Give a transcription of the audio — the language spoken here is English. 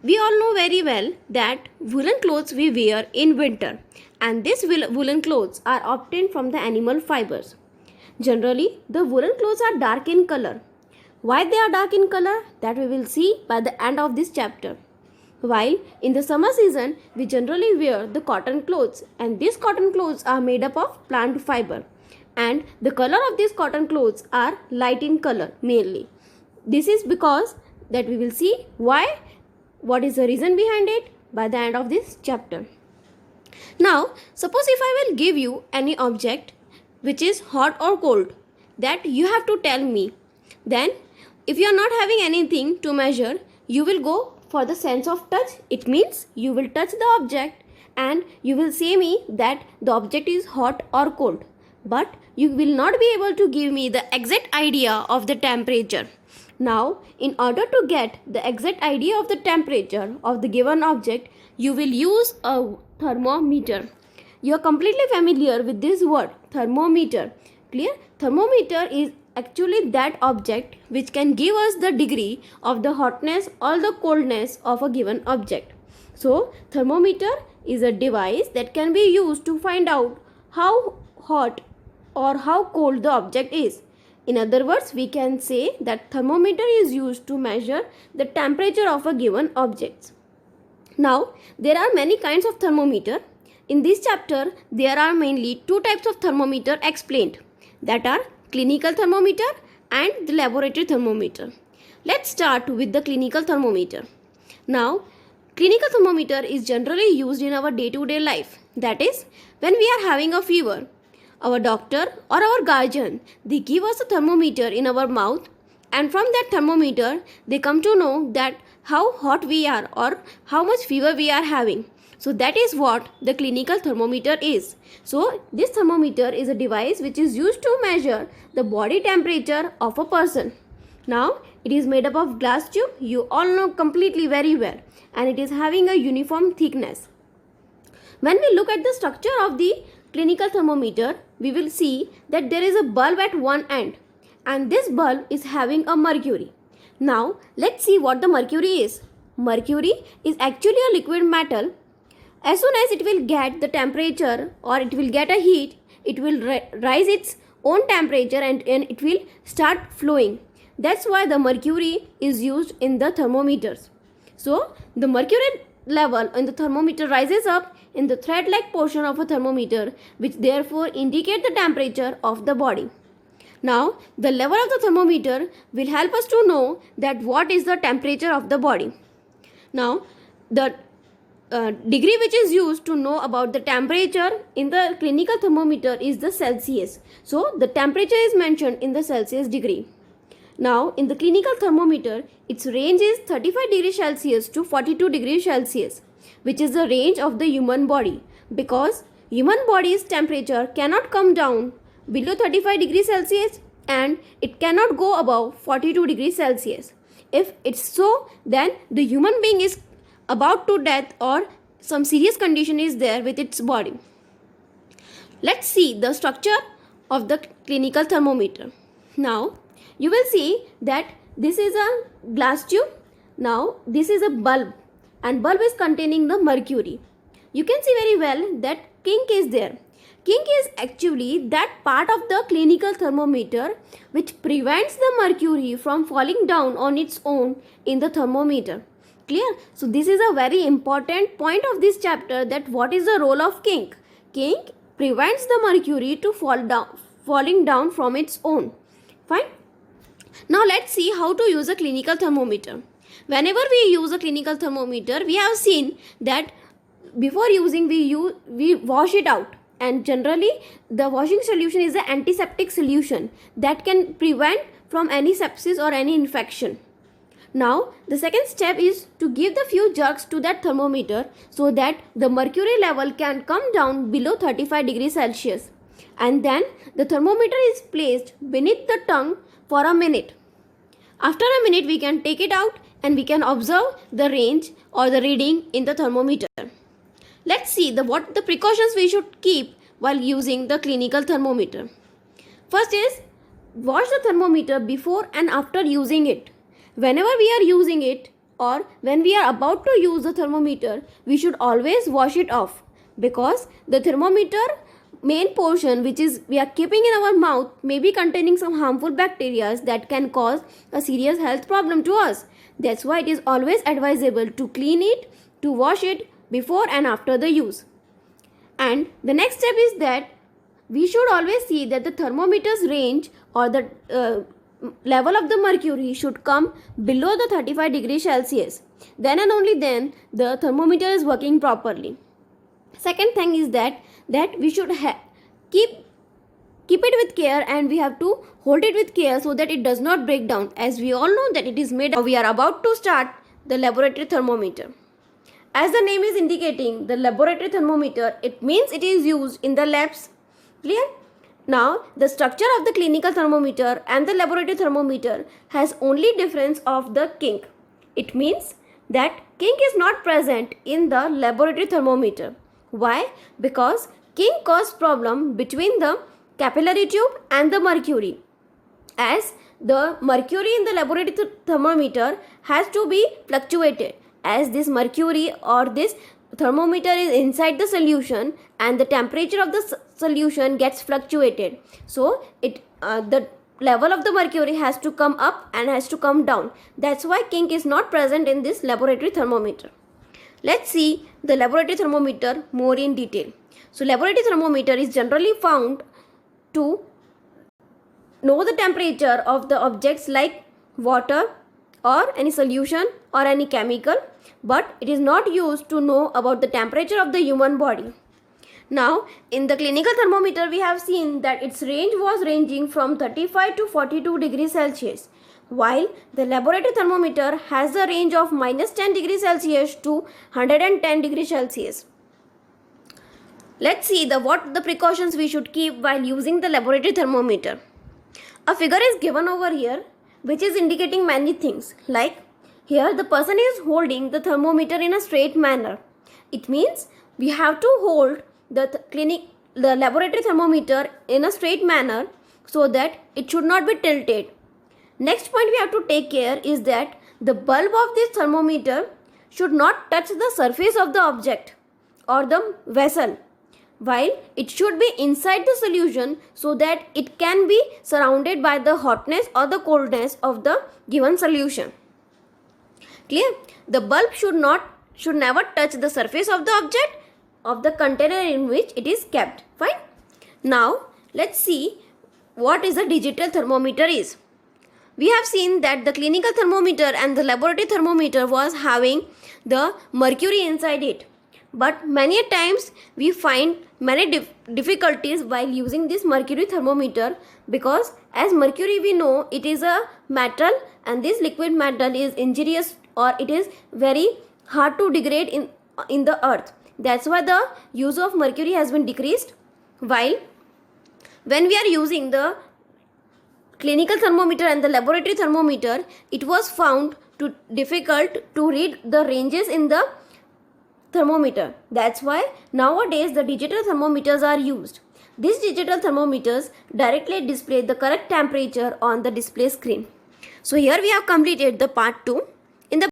We all know very well that woolen clothes we wear in winter, and these woolen clothes are obtained from the animal fibers. Generally, the woolen clothes are dark in color. Why they are dark in color? That we will see by the end of this chapter. While in the summer season, we generally wear the cotton clothes, and these cotton clothes are made up of plant fiber, and the color of these cotton clothes are light in color mainly. This is because that we will see why, what is the reason behind it by the end of this chapter. Now, suppose if I will give you any object which is hot or cold, that you have to tell me. Then, if you are not having anything to measure, you will go for the sense of touch. It means you will touch the object and you will say me that the object is hot or cold. But you will not be able to give me the exact idea of the temperature. Now, in order to get the exact idea of the temperature of the given object, you will use a thermometer. You are completely familiar with this word, thermometer. Clear? Thermometer is actually that object which can give us the degree of the hotness or the coldness of a given object. So, thermometer is a device that can be used to find out how hot or how cold the object is. In other words, we can say that thermometer is used to measure the temperature of a given object. Now, there are many kinds of thermometer. In this chapter, there are mainly two types of thermometer explained, that are clinical thermometer and the laboratory thermometer. Let's start with the clinical thermometer. Now, clinical thermometer is generally used in our day-to-day life. That is, when we are having a fever, our doctor or our guardian, they give us a thermometer in our mouth, and from that thermometer they come to know that how hot we are or how much fever we are having. So that is what the clinical thermometer is. So this thermometer is a device which is used to measure the body temperature of a person. Now it is made up of glass tube, you all know completely very well, and it is having a uniform thickness. When we look at the structure of the clinical thermometer, we will see that there is a bulb at one end, and this bulb is having a mercury. Now let's see what the mercury is. Mercury is actually a liquid metal. As soon as it will get the temperature or it will get a heat, it will rise its own temperature and it will start flowing. That's why the mercury is used in the thermometers. So the mercury level in the thermometer rises up in the thread-like portion of a thermometer, which therefore indicate the temperature of the body. Now, the level of the thermometer will help us to know that what is the temperature of the body. Now, the degree which is used to know about the temperature in the clinical thermometer is the Celsius. So, the temperature is mentioned in the Celsius degree. Now, in the clinical thermometer, its range is 35 degrees Celsius to 42 degrees Celsius, which is the range of the human body, because human body's temperature cannot come down below 35 degrees Celsius and it cannot go above 42 degrees Celsius. If it's so, then the human being is about to death or some serious condition is there with its body. Let's see the structure of the clinical thermometer. Now, you will see that this is a glass tube. Now, this is a bulb, and bulb is containing the mercury. You can see very well that kink is there. Kink is actually that part of the clinical thermometer which prevents the mercury from falling down on its own in the thermometer. Clear? So this is a very important point of this chapter, that what is the role of kink. Kink prevents the mercury to falling down from its own. Fine. Now let's see how to use a clinical thermometer. Whenever we use a clinical thermometer, we have seen that before using we wash it out, and generally the washing solution is an antiseptic solution that can prevent from any sepsis or any infection. Now the second step is to give the few jerks to that thermometer so that the mercury level can come down below 35 degrees Celsius, and then the thermometer is placed beneath the tongue for a minute. After a minute we can take it out and we can observe the range or the reading in the thermometer. Let's see what the precautions we should keep while using the clinical thermometer. First is, wash the thermometer before and after using it. Whenever we are using it, or when we are about to use the thermometer, we should always wash it off, because the thermometer main portion which is we are keeping in our mouth may be containing some harmful bacteria that can cause a serious health problem to us. That's why it is always advisable to clean it, to wash it before and after the use. And the next step is that we should always see that the thermometer's range or the level of the mercury should come below the 35 degrees Celsius. Then and only then the thermometer is working properly. Second thing is that we should keep it with care, and we have to hold it with care so that it does not break down, as we all know that it is made. We are about to start the laboratory thermometer. As the name is indicating, the laboratory thermometer, it means it is used in the labs. Clear? Now, the structure of the clinical thermometer and the laboratory thermometer has only difference of the kink. It means that kink is not present in the laboratory thermometer. Why? Because kink causes problem between the capillary tube and the mercury. As the mercury in the laboratory thermometer has to be fluctuated, as this mercury or this thermometer is inside the solution and the temperature of the solution gets fluctuated, so the level of the mercury has to come up and has to come down. That's why kink is not present in this laboratory thermometer. Let's see the laboratory thermometer more in detail. So laboratory thermometer is generally found to know the temperature of the objects like water or any solution or any chemical, but it is not used to know about the temperature of the human body. Now, in the clinical thermometer, we have seen that its range was ranging from 35 to 42 degrees Celsius, while the laboratory thermometer has a range of minus 10 degrees Celsius to 110 degrees Celsius. Let's see what the precautions we should keep while using the laboratory thermometer. A figure is given over here which is indicating many things, like here the person is holding the thermometer in a straight manner. It means we have to hold the laboratory thermometer in a straight manner so that it should not be tilted. Next point we have to take care is that the bulb of this thermometer should not touch the surface of the object or the vessel, while it should be inside the solution so that it can be surrounded by the hotness or the coldness of the given solution. Clear? The bulb should never touch the surface of the object of the container in which it is kept. Fine? Now let's see what is a digital thermometer is. We have seen that the clinical thermometer and the laboratory thermometer was having the mercury inside it. But many times we find many difficulties while using this mercury thermometer, because as mercury we know it is a metal, and this liquid metal is injurious or it is very hard to degrade in the earth. That's why the use of mercury has been decreased. While when we are using the clinical thermometer and the laboratory thermometer, it was found difficult to read the ranges in the thermometer. That's why nowadays the digital thermometers are used. These digital thermometers directly display the correct temperature on the display screen. So here we have completed the part 2.